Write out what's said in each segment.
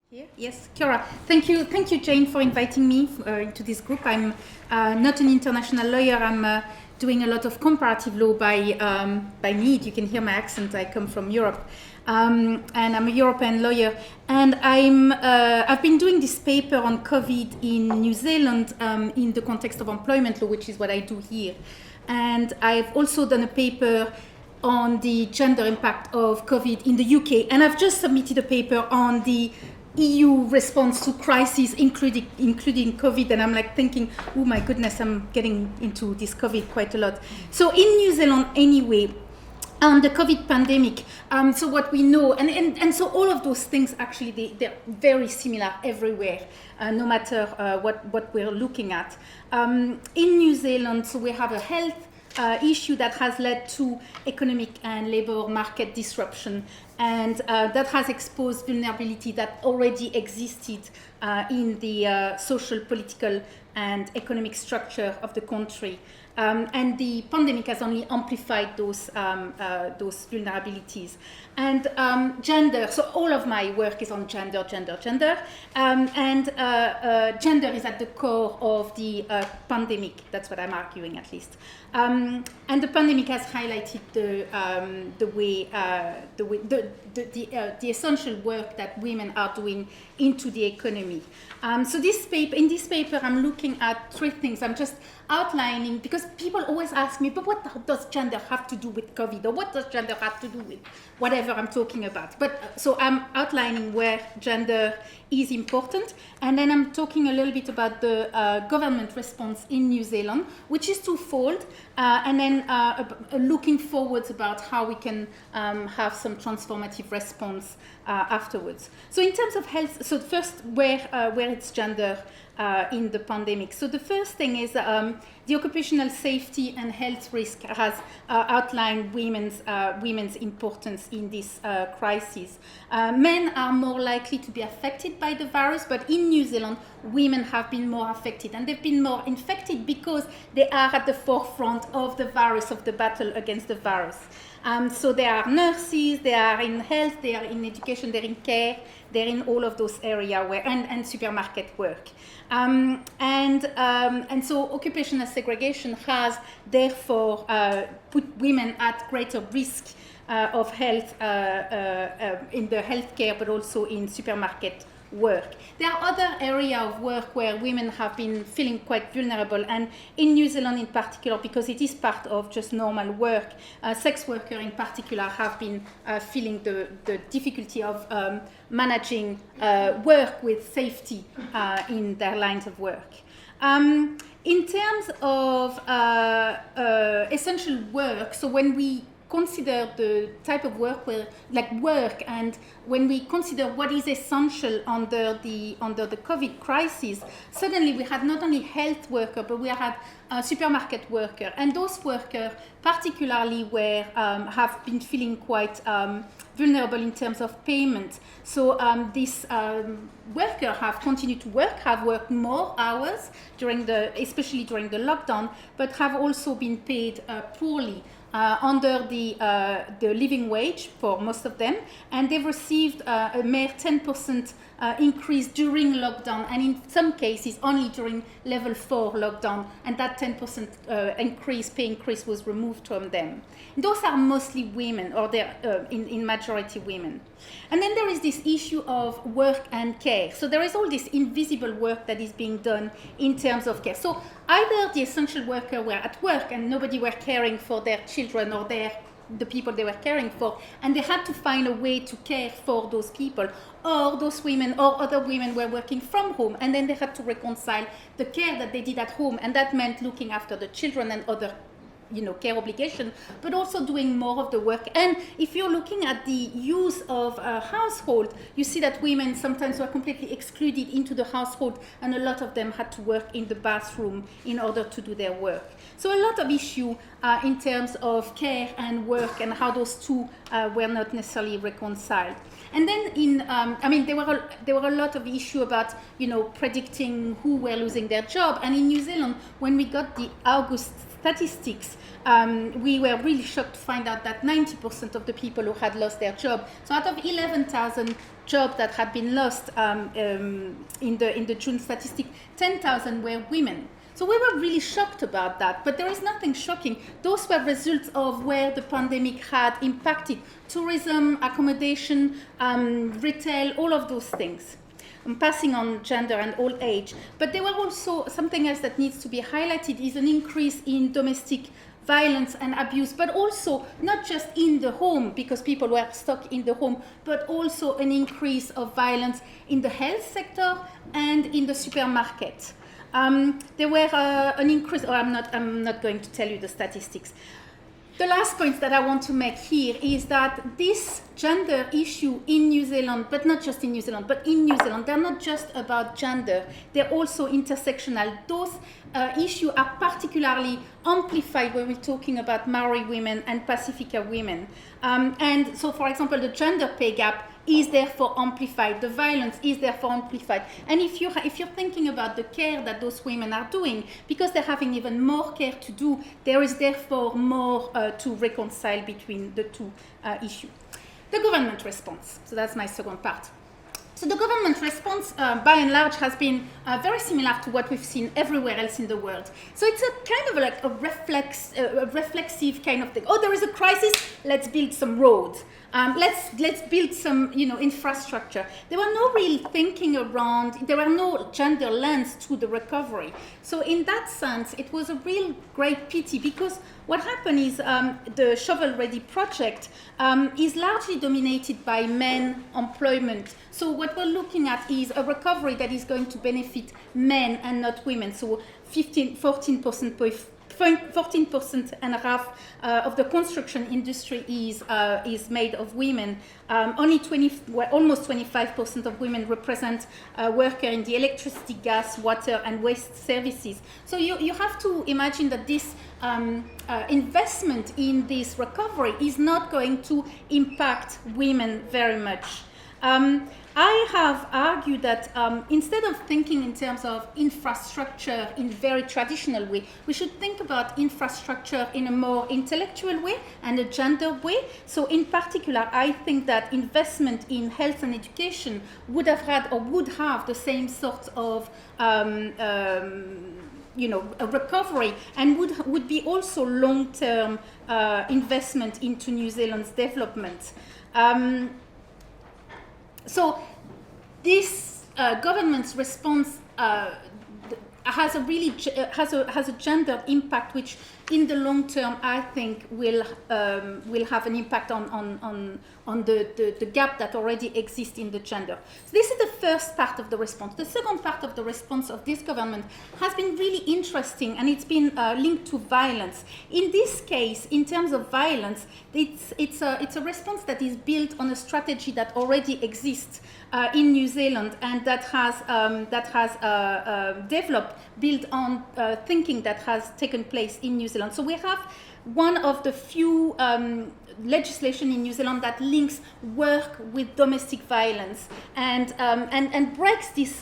Here? Yes, Kiara. Thank you, Jane, for inviting me into this group. I'm not an international lawyer. I'm doing a lot of comparative law by need. You can hear my accent. I come from Europe, and I'm a European lawyer. And I've been doing this paper on COVID in New Zealand in the context of employment law, which is what I do here. And I've also done a paper on the gender impact of COVID in the UK. And I've just submitted a paper on the EU response to crises, including COVID, and I'm like thinking, oh my goodness, I'm getting into this COVID quite a lot. So in New Zealand, anyway, on the COVID pandemic, so what we know, and so all of those things actually they're very similar everywhere, no matter what we're looking at. In New Zealand, so we have a health issue that has led to economic and labor market disruption, and that has exposed vulnerability that already existed in the social, political, and economic structure of the country. And the pandemic has only amplified those vulnerabilities. And gender, so all of my work is on gender. And gender is at the core of the pandemic. That's what I'm arguing, at least. And the pandemic has highlighted the essential work that women are doing into the economy. So in this paper, I'm looking at three things. I'm just outlining, because people always ask me, but what does gender have to do with COVID, or what does gender have to do with whatever I'm talking about? But so I'm outlining where gender is important, and then I'm talking a little bit about the government response in New Zealand, which is twofold, and then looking forwards about how we can have some transformative response afterwards. So in terms of health, so first where it's gender in the pandemic. So the first thing is the occupational safety and health risk has outlined women's importance in this crisis. Men are more likely to be affected by the virus, but in New Zealand, women have been more affected, and they've been more infected because they are at the forefront of the virus, of the battle against the virus. So they are nurses, they are in health, they are in education, they're in care, they're in all of those areas and supermarket work. And so occupational segregation has therefore put women at greater risk of health in the healthcare, but also in supermarket work. There are other areas of work where women have been feeling quite vulnerable, and in New Zealand in particular, because it is part of just normal work, sex workers in particular have been feeling the difficulty of managing work with safety in their lines of work. In terms of essential work, so when we consider the type of work and when we consider what is essential under the COVID crisis, suddenly we had not only health workers, but we had supermarket workers, and those workers particularly have been feeling quite vulnerable in terms of payment. So these workers have continued to work, have worked more hours especially during the lockdown, but have also been paid poorly. Under the living wage for most of them, and they've received a mere 10% increase during lockdown, and in some cases only during level 4 lockdown, and that 10% pay increase was removed from them. Those are mostly women, or they're in majority women. And then there is this issue of work and care. So there is all this invisible work that is being done in terms of care. So either the essential workers were at work and nobody were caring for their children or the people they were caring for, and they had to find a way to care for those people, or those women or other women were working from home, and then they had to reconcile the care that they did at home, and that meant looking after the children and other care obligation, but also doing more of the work. And if you're looking at the use of a household, you see that women sometimes were completely excluded into the household, and a lot of them had to work in the bathroom in order to do their work. So a lot of issue in terms of care and work, and how those two were not necessarily reconciled. And then there were a lot of issue about predicting who were losing their job. And in New Zealand, when we got the August statistics, we were really shocked to find out that 90% of the people who had lost their job, so out of 11,000 jobs that had been lost in the June statistic, 10,000 were women. So we were really shocked about that, but there is nothing shocking. Those were results of where the pandemic had impacted tourism, accommodation, retail, all of those things. I'm passing on gender and old age. But there were also something else that needs to be highlighted is an increase in domestic violence and abuse, but also not just in the home because people were stuck in the home, but also an increase of violence in the health sector and in the supermarket. There were an increase, I'm not going to tell you the statistics. The last point that I want to make here is that this gender issue in New Zealand, but not just in New Zealand, but in New Zealand, they're not just about gender, they're also intersectional. Those issues are particularly amplified when we're talking about Maori women and Pacifica women. And so, for example, the gender pay gap is therefore amplified. The violence is therefore amplified. And if you're thinking about the care that those women are doing, because they're having even more care to do, there is therefore more to reconcile between the two issues. The government response. So that's my second part. So the government response, by and large, has been very similar to what we've seen everywhere else in the world. So it's a kind of like a reflexive kind of thing. Oh, there is a crisis. Let's build some roads. Let's build some, infrastructure. There were no real thinking around. There were no gender lens to the recovery. So in that sense, it was a real great pity because what happened is the shovel-ready project is largely dominated by men employment. So what we're looking at is a recovery that is going to benefit men and not women. So 14% and a half of the construction industry is made of women. Almost 25% of women represent workers in the electricity, gas, water, and waste services. So you have to imagine that this investment in this recovery is not going to impact women very much. I have argued that instead of thinking in terms of infrastructure in a very traditional way, we should think about infrastructure in a more intellectual way and a gender way. So in particular, I think that investment in health and education would have the same sort of a recovery and would be also long-term investment into New Zealand's development. So this government's response has a gender impact, which in the long term I think will have an impact on the gap that already exists in the gender. So this is the first part of the response. The second part of the response of this government has been really interesting, and it's been linked to violence. In this case, in terms of violence, it's a response that is built on a strategy that already exists in New Zealand and that has built on thinking that has taken place in New Zealand. So we have one of the few legislation in New Zealand that links work with domestic violence and breaks this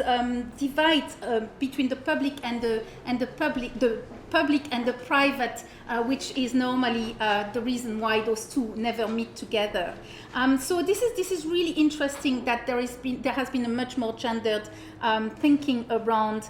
divide between the public and the private, which is normally the reason why those two never meet together. So this is really interesting that there has been a much more gendered thinking around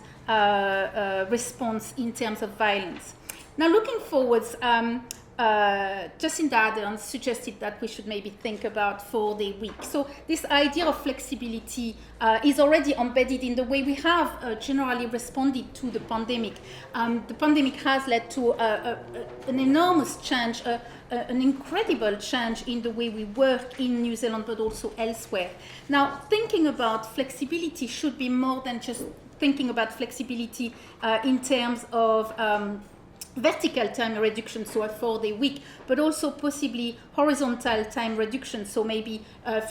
response in terms of violence. Now, looking forwards, Jacinda Ardern suggested that we should maybe think about 4-day week. So this idea of flexibility is already embedded in the way we have generally responded to the pandemic. The pandemic has led to an enormous change, an incredible change in the way we work in New Zealand, but also elsewhere. Now, thinking about flexibility should be more than just thinking about flexibility in terms of vertical time reduction, so a 4-day week, but also possibly horizontal time reduction, so maybe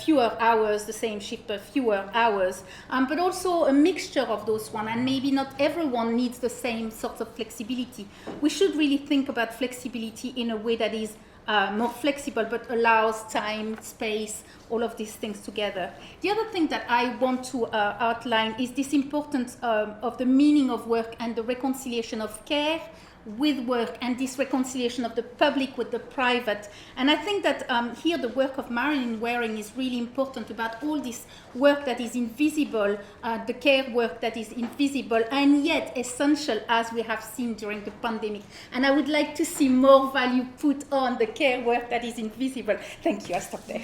fewer hours, the same shift, but fewer hours, but also a mixture of those one, and maybe not everyone needs the same sort of flexibility. We should really think about flexibility in a way that is more flexible, but allows time, space, all of these things together. The other thing that I want to outline is this importance of the meaning of work and the reconciliation of care with work and this reconciliation of the public with the private. And I think that here the work of Marilyn Waring is really important about all this work that is invisible, the care work that is invisible and yet essential, as we have seen during the pandemic. And I would like to see more value put on the care work that is invisible. Thank you, I'll stop there.